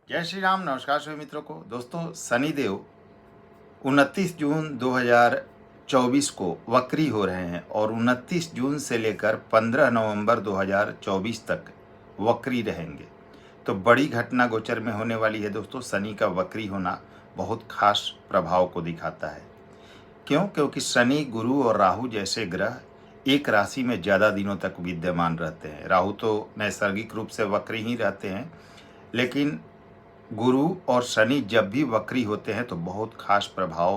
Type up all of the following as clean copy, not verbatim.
जय श्री राम। नमस्कार सभी मित्रों को। दोस्तों, शनिदेव 29 जून 2024 को वक्री हो रहे हैं और 29 जून से लेकर 15 नवंबर 2024 तक वक्री रहेंगे। तो बड़ी घटना गोचर में होने वाली है दोस्तों। शनि का वक्री होना बहुत खास प्रभाव को दिखाता है। क्यों? क्योंकि शनि, गुरु और राहु जैसे ग्रह एक राशि में ज़्यादा दिनों तक विद्यमान रहते हैं। राहु तो नैसर्गिक रूप से वक्री ही रहते हैं, लेकिन गुरु और शनि जब भी वक्री होते हैं तो बहुत खास प्रभाव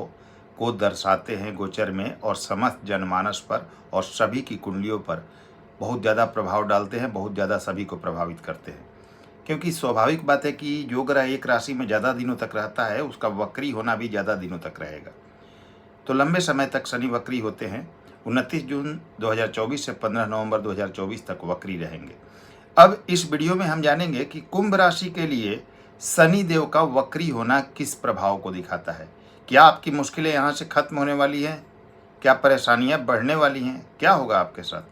को दर्शाते हैं गोचर में, और समस्त जनमानस पर और सभी की कुंडलियों पर बहुत ज़्यादा प्रभाव डालते हैं, बहुत ज़्यादा सभी को प्रभावित करते हैं। क्योंकि स्वाभाविक बात है कि जो ग्रह एक राशि में ज़्यादा दिनों तक रहता है उसका वक्री होना भी ज़्यादा दिनों तक रहेगा। तो लंबे समय तक शनि वक्री होते हैं। 29 जून 2024 से 15 नवंबर 2024 तक वक्री रहेंगे। अब इस वीडियो में हम जानेंगे कि कुंभ राशि के लिए शनि देव का वक्री होना किस प्रभाव को दिखाता है। क्या आपकी मुश्किलें यहाँ से खत्म होने वाली हैं? क्या परेशानियाँ बढ़ने वाली हैं? क्या होगा आपके साथ?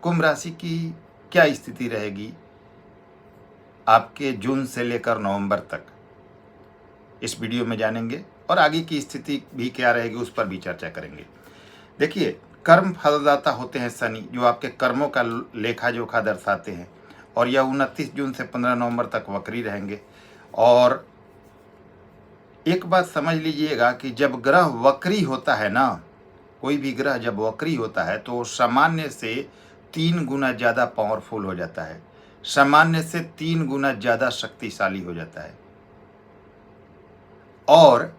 कुंभ राशि की क्या स्थिति रहेगी आपके जून से लेकर नवंबर तक, इस वीडियो में जानेंगे। और आगे की स्थिति भी क्या रहेगी उस पर भी चर्चा करेंगे। देखिए, कर्म फलदाता होते हैं शनि, जो आपके कर्मों का लेखा जोखा दर्शाते हैं, और यह 29 जून से 15 नवंबर तक वक्री रहेंगे। और एक बात समझ लीजिएगा कि जब ग्रह वक्री होता है ना, कोई भी ग्रह जब वक्री होता है तो सामान्य से 3 गुना ज़्यादा पावरफुल हो जाता है, सामान्य से 3 गुना ज़्यादा शक्तिशाली हो जाता है। और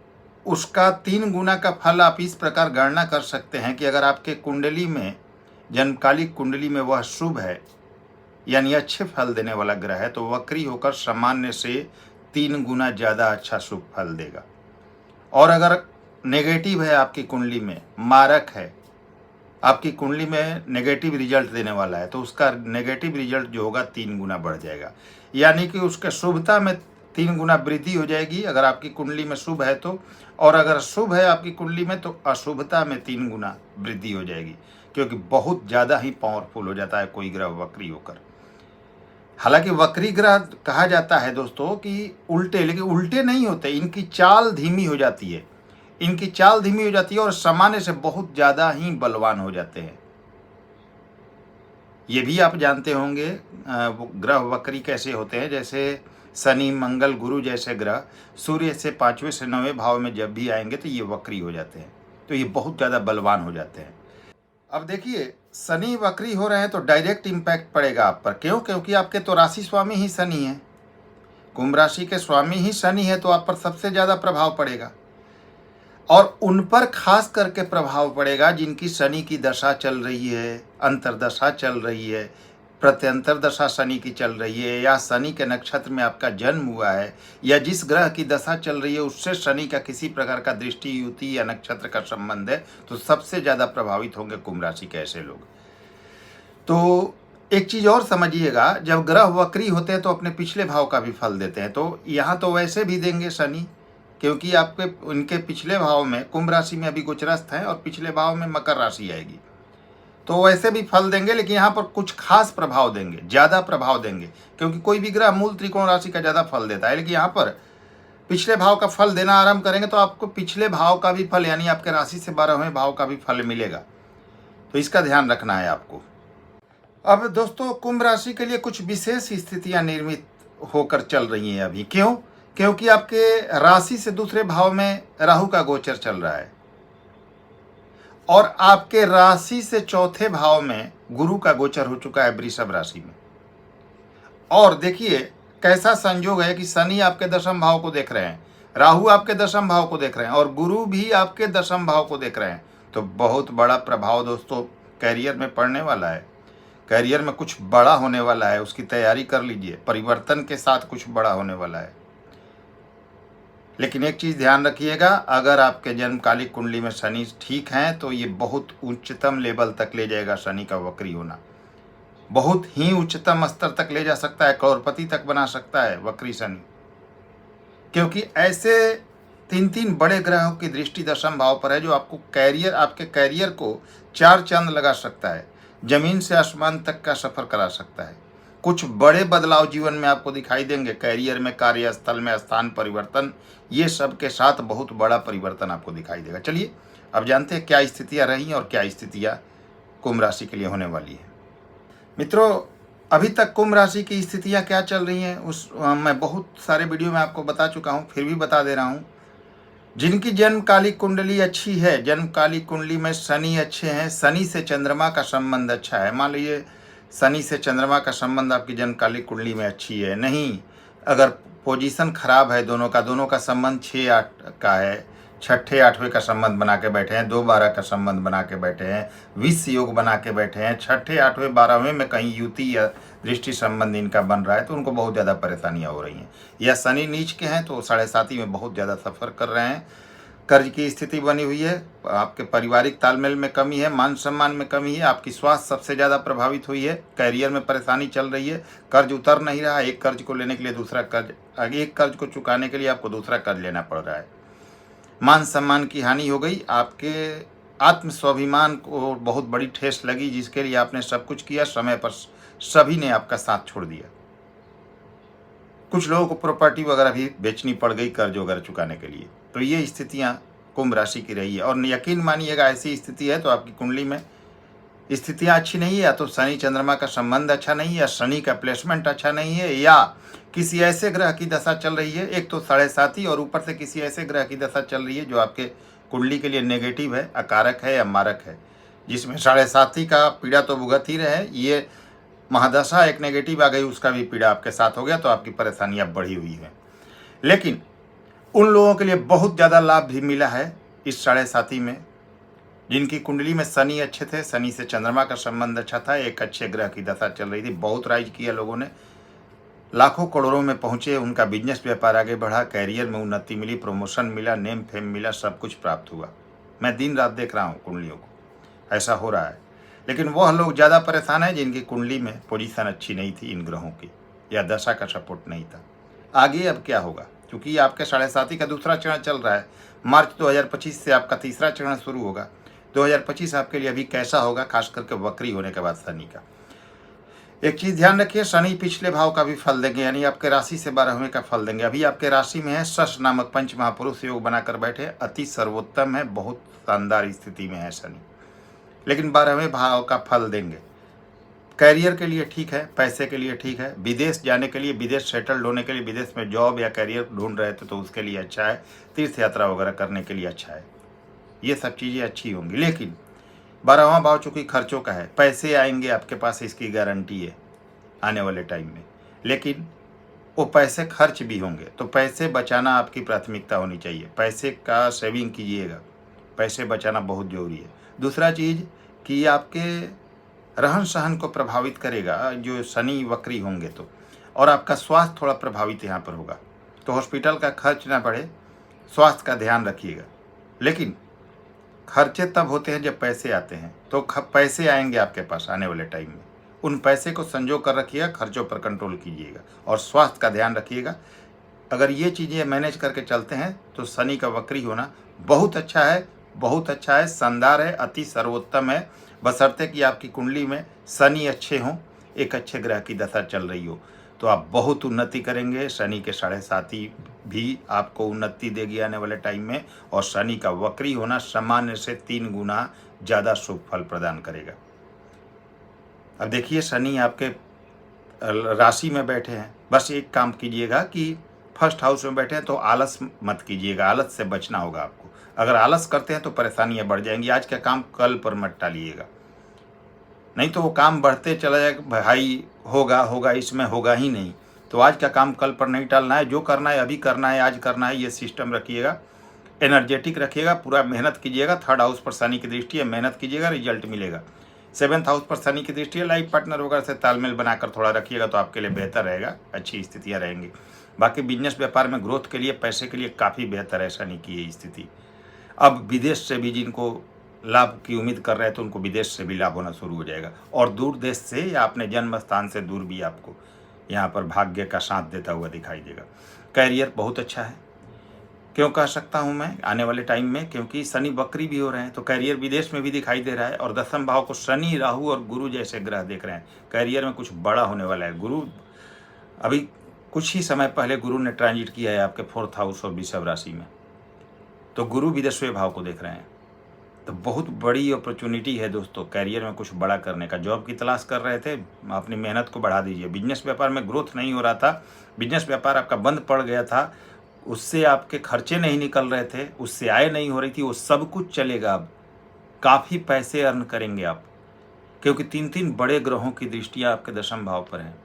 उसका 3 गुना का फल आप इस प्रकार गणना कर सकते हैं कि अगर आपके कुंडली में, जन्मकालिक कुंडली में वह शुभ है, यानी अच्छे फल देने वाला ग्रह है, तो वक्री होकर सामान्य से 3 गुना ज़्यादा अच्छा शुभ फल देगा। और अगर नेगेटिव है, आपकी कुंडली में मारक है, आपकी कुंडली में नेगेटिव रिजल्ट देने वाला है, तो उसका नेगेटिव रिजल्ट जो होगा 3 गुना बढ़ जाएगा। यानी कि उसके शुभता में 3 गुना वृद्धि हो जाएगी अगर आपकी कुंडली में शुभ है तो, और अगर शुभ है आपकी कुंडली में तो अशुभता में 3 गुना वृद्धि हो जाएगी, क्योंकि बहुत ज़्यादा ही पावरफुल हो जाता है कोई ग्रह वक्री होकर। हालांकि वक्री ग्रह कहा जाता है दोस्तों कि उल्टे, लेकिन उल्टे नहीं होते, इनकी चाल धीमी हो जाती है, इनकी चाल धीमी हो जाती है और सामान्य से बहुत ज़्यादा ही बलवान हो जाते हैं। ये भी आप जानते होंगे ग्रह वक्री कैसे होते हैं। जैसे शनि, मंगल, गुरु जैसे ग्रह सूर्य से 5वें से 9वें भाव में जब भी आएंगे तो ये वक्री हो जाते हैं, तो ये बहुत ज़्यादा बलवान हो जाते हैं। अब देखिए, शनि वक्री हो रहे हैं तो डायरेक्ट इम्पैक्ट पड़ेगा आप पर। क्यों? क्योंकि आपके तो राशि स्वामी ही शनि है, कुंभ राशि के स्वामी ही शनि है, तो आप पर सबसे ज़्यादा प्रभाव पड़ेगा। और उन पर खास करके प्रभाव पड़ेगा जिनकी शनि की दशा चल रही है, अंतर्दशा चल रही है, प्रत्यंतर दशा शनि की चल रही है, या शनि के नक्षत्र में आपका जन्म हुआ है, या जिस ग्रह की दशा चल रही है उससे शनि का किसी प्रकार का दृष्टि, युति या नक्षत्र का संबंध है, तो सबसे ज़्यादा प्रभावित होंगे कुंभ राशि के ऐसे लोग। तो एक चीज़ और समझिएगा, जब ग्रह वक्री होते हैं तो अपने पिछले भाव का भी फल देते हैं। तो यहाँ तो वैसे भी देंगे शनि, क्योंकि आपके उनके पिछले भाव में कुंभ राशि में अभी गोचरस्थ हैं और पिछले भाव में मकर राशि आएगी, तो वैसे भी फल देंगे, लेकिन यहाँ पर कुछ खास प्रभाव देंगे, ज़्यादा प्रभाव देंगे। क्योंकि कोई भी ग्रह मूल त्रिकोण राशि का ज़्यादा फल देता है, लेकिन यहाँ पर पिछले भाव का फल देना आरंभ करेंगे तो आपको पिछले भाव का भी फल, यानी आपके राशि से 12वें भाव का भी फल मिलेगा। तो इसका ध्यान रखना है आपको। अब दोस्तों, कुंभ राशि के लिए कुछ विशेष स्थितियां निर्मित होकर चल रही हैं अभी। क्यों? क्योंकि आपके राशि से दूसरे भाव में राहु का गोचर चल रहा है, और आपके राशि से चौथे भाव में गुरु का गोचर हो चुका है वृषभ राशि में। और देखिए कैसा संयोग है कि शनि आपके 10वें भाव को देख रहे हैं, राहु आपके 10वें भाव को देख रहे हैं, और गुरु भी आपके 10वें भाव को देख रहे हैं। तो बहुत बड़ा प्रभाव दोस्तों कैरियर में पड़ने वाला है। कैरियर में कुछ बड़ा होने वाला है, उसकी तैयारी कर लीजिए। परिवर्तन के साथ कुछ बड़ा होने वाला है। लेकिन एक चीज़ ध्यान रखिएगा, अगर आपके जन्मकालिक कुंडली में शनि ठीक हैं तो ये बहुत उच्चतम लेवल तक ले जाएगा। शनि का वक्री होना बहुत ही उच्चतम स्तर तक ले जा सकता है, करोड़पति तक बना सकता है वक्री शनि। क्योंकि ऐसे 3 बड़े ग्रहों की दृष्टि 10वें भाव पर है, जो आपको कैरियर, आपके कैरियर को 4 चांद लगा सकता है, जमीन से आसमान तक का सफर करा सकता है। कुछ बड़े बदलाव जीवन में आपको दिखाई देंगे। कैरियर में, कार्यस्थल में स्थान परिवर्तन, ये सब के साथ बहुत बड़ा परिवर्तन आपको दिखाई देगा। चलिए अब जानते हैं क्या स्थितियां रही और क्या स्थितियां कुंभ राशि के लिए होने वाली है। मित्रों, अभी तक कुंभ राशि की स्थितियां क्या चल रही हैं मैं बहुत सारे वीडियो में आपको बता चुका हूं, फिर भी बता दे रहा हूं। जिनकी जन्मकालिक कुंडली अच्छी है, जन्मकालिक कुंडली में शनि अच्छे हैं, शनि से चंद्रमा का संबंध अच्छा है, मान लीजिए शनि से चंद्रमा का संबंध आपकी जन्मकालिक कुंडली में अच्छी है, नहीं अगर पोजीशन खराब है, दोनों का संबंध 6-8 का है, छठे 8वें का संबंध बना के बैठे हैं, 2-12 का संबंध बना के बैठे हैं, 20 योग बना के बैठे हैं, छठे 8वें 12वें में कहीं युति या दृष्टि संबंध इनका बन रहा है, तो उनको बहुत ज़्यादा परेशानियां हो रही हैं। या शनि नीच के हैं तो 7.5 में बहुत ज़्यादा सफ़र कर रहे हैं, कर्ज की स्थिति बनी हुई है, आपके पारिवारिक तालमेल में कमी है, मान सम्मान में कमी है, आपकी स्वास्थ्य सबसे ज़्यादा प्रभावित हुई है, कैरियर में परेशानी चल रही है, कर्ज उतर नहीं रहा, एक कर्ज को लेने के लिए दूसरा कर्ज, एक कर्ज को चुकाने के लिए आपको दूसरा कर्ज लेना पड़ रहा है, मान सम्मान की हानि हो गई, आपके आत्म स्वाभिमान को बहुत बड़ी ठेस लगी, जिसके लिए आपने सब कुछ किया, समय पर सभी ने आपका साथ छोड़ दिया। कुछ लोगों को प्रॉपर्टी वगैरह भी बेचनी पड़ गई कर्ज वगैरह चुकाने के लिए। तो ये स्थितियां कुंभ राशि की रही है, और यकीन मानिएगा ऐसी स्थिति है तो आपकी कुंडली में स्थितियां अच्छी नहीं है, या तो शनि चंद्रमा का संबंध अच्छा नहीं है, या शनि का प्लेसमेंट अच्छा नहीं है, या किसी ऐसे ग्रह की दशा चल रही है, एक तो 7.5 और ऊपर से किसी ऐसे ग्रह की दशा चल रही है जो आपके कुंडली के लिए नेगेटिव है, अकारक है या मारक है, जिसमें 7.5 का पीड़ा तो भुगत ही रहे, ये महादशा एक नेगेटिव आ गई, उसका भी पीड़ा आपके साथ हो गया, तो आपकी परेशानियां बढ़ी हुई हैं। लेकिन उन लोगों के लिए बहुत ज़्यादा लाभ भी मिला है इस 7.5 में, जिनकी कुंडली में शनि अच्छे थे, शनि से चंद्रमा का संबंध अच्छा था, एक अच्छे ग्रह की दशा चल रही थी, बहुत राइज किया लोगों ने, लाखों करोड़ों में पहुंचे, उनका बिजनेस व्यापार आगे बढ़ा, कैरियर में उन्नति मिली, प्रमोशन मिला, नेम फेम मिला, सब कुछ प्राप्त हुआ। मैं दिन रात देख रहा हूँ कुंडलियों को, ऐसा हो रहा है। लेकिन वह लोग ज़्यादा परेशान हैं जिनकी कुंडली में पोजीशन अच्छी नहीं थी इन ग्रहों की, या दशा का सपोर्ट नहीं था। आगे अब क्या होगा, क्योंकि आपके 7.5 का दूसरा चरण चल रहा है, मार्च 2025 से आपका तीसरा चरण शुरू होगा। 2025 आपके लिए अभी कैसा होगा, खास करके वक्री होने के बाद शनि का। एक चीज़ ध्यान रखिए, शनि पिछले भाव का भी फल देंगे, यानी आपके राशि से 12वें का फल देंगे। अभी आपके राशि में है शश नामक पंच महापुरुष योग बनाकर बैठे, अति सर्वोत्तम है, बहुत शानदार स्थिति में है शनि, लेकिन 12वें भाव का फल देंगे। कैरियर के लिए ठीक है, पैसे के लिए ठीक है, विदेश जाने के लिए, विदेश सेटल्ड होने के लिए, विदेश में जॉब या कैरियर ढूंढ रहे थे तो उसके लिए अच्छा है, तीर्थ यात्रा वगैरह करने के लिए अच्छा है, ये सब चीज़ें अच्छी होंगी। लेकिन 12वां भाव चूँकि खर्चों का है, पैसे आएंगे आपके पास, इसकी गारंटी है आने वाले टाइम में, लेकिन वो पैसे खर्च भी होंगे, तो पैसे बचाना आपकी प्राथमिकता होनी चाहिए, पैसे का सेविंग कीजिएगा, पैसे बचाना बहुत ज़रूरी है। दूसरा चीज़ कि आपके रहन सहन को प्रभावित करेगा जो शनि वक्री होंगे तो, और आपका स्वास्थ्य थोड़ा प्रभावित यहाँ पर होगा, तो हॉस्पिटल का खर्च ना बढ़े, स्वास्थ्य का ध्यान रखिएगा। लेकिन खर्चे तब होते हैं जब पैसे आते हैं, तो पैसे आएंगे आपके पास आने वाले टाइम में, उन पैसे को संजो कर रखिएगा, खर्चों पर कंट्रोल कीजिएगा और स्वास्थ्य का ध्यान रखिएगा। अगर ये चीज़ें मैनेज करके चलते हैं तो शनि का वक्री होना बहुत अच्छा है, बहुत अच्छा है, शानदार है, अति सर्वोत्तम है, बशर्ते कि आपकी कुंडली में शनि अच्छे हों, एक अच्छे ग्रह की दशा चल रही हो, तो आप बहुत उन्नति करेंगे। शनि के 7.5 भी आपको उन्नति देगी आने वाले टाइम में, और शनि का वक्री होना सामान्य से 3 गुना ज़्यादा शुभ फल प्रदान करेगा। अब देखिए, शनि आपके राशि में बैठे हैं, बस एक काम कीजिएगा कि फर्स्ट हाउस में बैठे हैं तो आलस मत कीजिएगा, आलस से बचना होगा आपको। अगर आलस करते हैं तो परेशानियां बढ़ जाएंगी, आज का काम कल पर मत टालिएगा, नहीं तो वो काम बढ़ते चला जाएगा, भाई होगा इसमें होगा ही नहीं। तो आज का काम कल पर नहीं टालना है, जो करना है अभी करना है, आज करना है, ये सिस्टम रखिएगा, एनर्जेटिक रखिएगा, पूरा मेहनत कीजिएगा। 3rd हाउस पर शनि की दृष्टि है, मेहनत कीजिएगा, रिजल्ट मिलेगा। 7th हाउस पर शनि की दृष्टि है, लाइफ पार्टनर वगैरह से तालमेल बनाकर थोड़ा रखिएगा तो आपके लिए बेहतर रहेगा, अच्छी स्थितियाँ रहेंगी। बाकी बिजनेस व्यापार में ग्रोथ के लिए, पैसे के लिए काफ़ी बेहतर है शनि की ये स्थिति। अब विदेश से भी जिनको लाभ की उम्मीद कर रहे हैं तो उनको विदेश से भी लाभ होना शुरू हो जाएगा, और दूर देश से या अपने जन्म स्थान से दूर भी आपको यहाँ पर भाग्य का साथ देता हुआ दिखाई देगा। कैरियर बहुत अच्छा है, क्यों कह सकता हूं मैं आने वाले टाइम में, क्योंकि शनि वक्री भी हो रहे हैं, तो कैरियर विदेश में भी दिखाई दे रहा है, और 10वें भाव को शनि, राहु और गुरु जैसे ग्रह देख रहे हैं। कैरियर में कुछ बड़ा होने वाला है। गुरु अभी कुछ ही समय पहले गुरु ने ट्रांजिट किया है आपके 4th हाउस और वृषभ राशि में, तो गुरु भी 10वें भाव को देख रहे हैं। तो बहुत बड़ी अपॉर्चुनिटी है दोस्तों, कैरियर में कुछ बड़ा करने का। जॉब की तलाश कर रहे थे, अपनी मेहनत को बढ़ा दीजिए। बिजनेस व्यापार में ग्रोथ नहीं हो रहा था, बिजनेस व्यापार आपका बंद पड़ गया था, उससे आपके खर्चे नहीं निकल रहे थे, उससे आय नहीं हो रही थी, वो सब कुछ चलेगा। अब काफ़ी पैसे अर्न करेंगे आप, क्योंकि 3 बड़े ग्रहों की दृष्टियाँ आपके 10वें भाव पर हैं।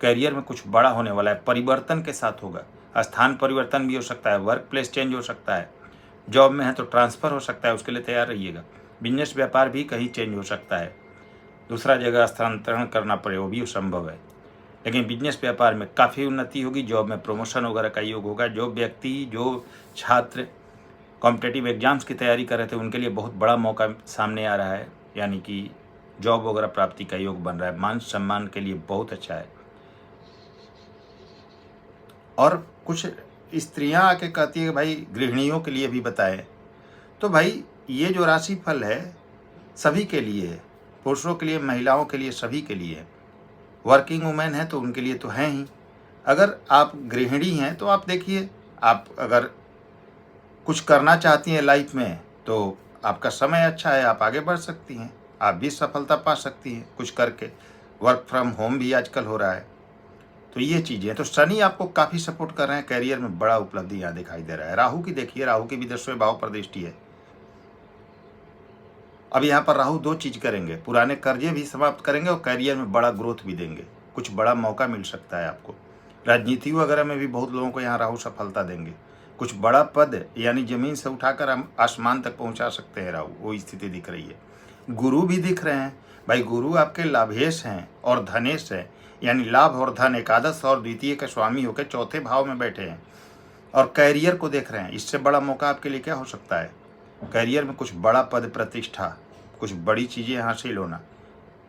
कैरियर में कुछ बड़ा होने वाला है, परिवर्तन के साथ होगा। स्थान परिवर्तन भी हो सकता है, वर्क प्लेस चेंज हो सकता है, जॉब में है तो ट्रांसफ़र हो सकता है, उसके लिए तैयार रहिएगा। बिजनेस व्यापार भी कहीं चेंज हो सकता है, दूसरा जगह स्थानांतरण करना पड़े, वो भी संभव है। लेकिन बिजनेस व्यापार में काफ़ी उन्नति होगी, जॉब में प्रमोशन वगैरह का योग होगा। जो व्यक्ति, जो छात्र कॉम्पिटिटिव एग्जाम्स की तैयारी कर रहे थे, उनके लिए बहुत बड़ा मौका सामने आ रहा है, यानी कि जॉब वगैरह प्राप्ति का योग बन रहा है। मान सम्मान के लिए बहुत अच्छा है। और कुछ स्त्रियां आके कहती है कि भाई गृहिणियों के लिए भी बताएं, तो भाई ये जो राशि फल है सभी के लिए है, पुरुषों के लिए, महिलाओं के लिए, सभी के लिए है। वर्किंग वुमेन है तो उनके लिए तो है ही। अगर आप गृहिणी हैं तो आप देखिए, आप अगर कुछ करना चाहती हैं लाइफ में तो आपका समय अच्छा है, आप आगे बढ़ सकती हैं, आप भी सफलता पा सकती हैं कुछ करके। वर्क फ्रॉम होम भी आजकल हो रहा है, तो ये चीज़ें, तो शनि आपको काफ़ी सपोर्ट कर रहे हैं। कैरियर में बड़ा उपलब्धि यहाँ दिखाई दे रहा है। राहु की देखिए, राहु की भी 10वें भाव पर दृष्टि है। अब यहाँ पर राहु 2 चीज़ करेंगे, पुराने कर्जे भी समाप्त करेंगे और कैरियर में बड़ा ग्रोथ भी देंगे। कुछ बड़ा मौका मिल सकता है आपको। राजनीति वगैरह में भी बहुत लोगों को यहाँ राहु सफलता देंगे। कुछ बड़ा पद यानी ज़मीन से उठाकर हम आसमान तक पहुँचा सकते हैं राहु, वो स्थिति दिख रही है। गुरु भी दिख रहे हैं भाई, गुरु आपके लाभेश हैं और धनेश हैं, यानी लाभ और धन, एकादश और द्वितीय के स्वामी होकर 4थे भाव में बैठे हैं और कैरियर को देख रहे हैं। इससे बड़ा मौका आपके लिए क्या हो सकता है? कैरियर में कुछ बड़ा पद प्रतिष्ठा, कुछ बड़ी चीज़ें हासिल होना,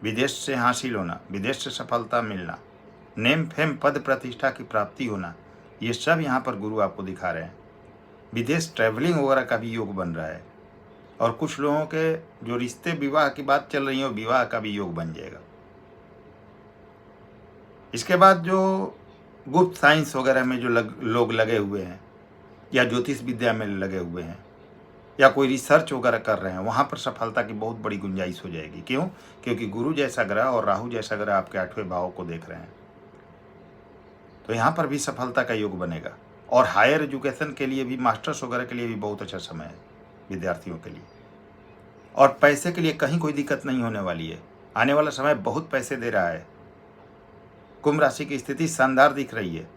विदेश से हासिल होना, विदेश से सफलता मिलना, नेम फेम पद प्रतिष्ठा की प्राप्ति होना, ये सब यहाँ पर गुरु आपको दिखा रहे हैं। विदेश ट्रैवलिंग वगैरह का भी योग बन रहा है, और कुछ लोगों के जो रिश्ते विवाह की बात चल रही है, विवाह का भी योग बन जाएगा। इसके बाद जो गुप्त साइंस वगैरह में जो लोग लगे हुए हैं, या ज्योतिष विद्या में लगे हुए हैं, या कोई रिसर्च वगैरह कर रहे हैं, वहाँ पर सफलता की बहुत बड़ी गुंजाइश हो जाएगी। क्यों? क्योंकि गुरु जैसा ग्रह और राहु जैसा ग्रह आपके 8वें भाव को देख रहे हैं, तो यहाँ पर भी सफलता का योग बनेगा। और हायर एजुकेशन के लिए भी, मास्टर्स वगैरह के लिए भी बहुत अच्छा समय है विद्यार्थियों के लिए। और पैसे के लिए कहीं कोई दिक्कत नहीं होने वाली है। आने वाला समय बहुत पैसे दे रहा है। कुंभ राशि की स्थिति शानदार दिख रही है।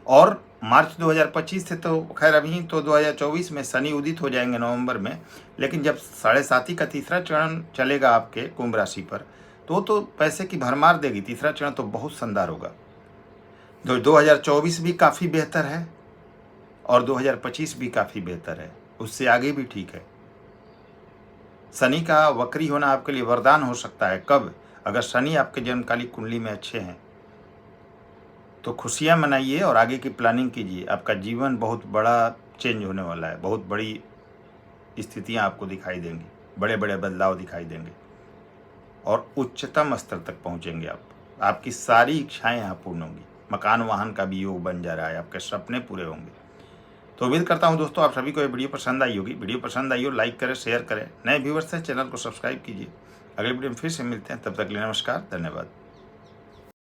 और मार्च 2025 से तो खैर अभी तो 2024 में शनि उदित हो जाएंगे नवंबर में, लेकिन जब 7.5 का तीसरा चरण चलेगा आपके कुंभ राशि पर, तो पैसे की भरमार देगी। तीसरा चरण तो बहुत शानदार होगा। 2024 भी काफ़ी बेहतर है और 2025 भी काफ़ी बेहतर है, उससे आगे भी ठीक है। शनि का वक्री होना आपके लिए वरदान हो सकता है। कब? अगर शनि आपके जन्मकालिक कुंडली में अच्छे हैं तो खुशियां मनाइए और आगे की प्लानिंग कीजिए। आपका जीवन बहुत बड़ा चेंज होने वाला है, बहुत बड़ी स्थितियां आपको दिखाई देंगी, बड़े बड़े बदलाव दिखाई देंगे और उच्चतम स्तर तक पहुंचेंगे आप। आपकी सारी इच्छाएं यहाँ पूर्ण होंगी। मकान वाहन का भी योग बन जा रहा है, आपके सपने पूरे होंगे। तो उम्मीद करता हूं दोस्तों आप सभी को ये वीडियो पसंद आई होगी। वीडियो पसंद आई हो लाइक करें, शेयर करें। नए व्यूअर्स हैं चैनल को सब्सक्राइब कीजिए। अगले वीडियो में फिर से मिलते हैं, तब तक के लिए नमस्कार, धन्यवाद।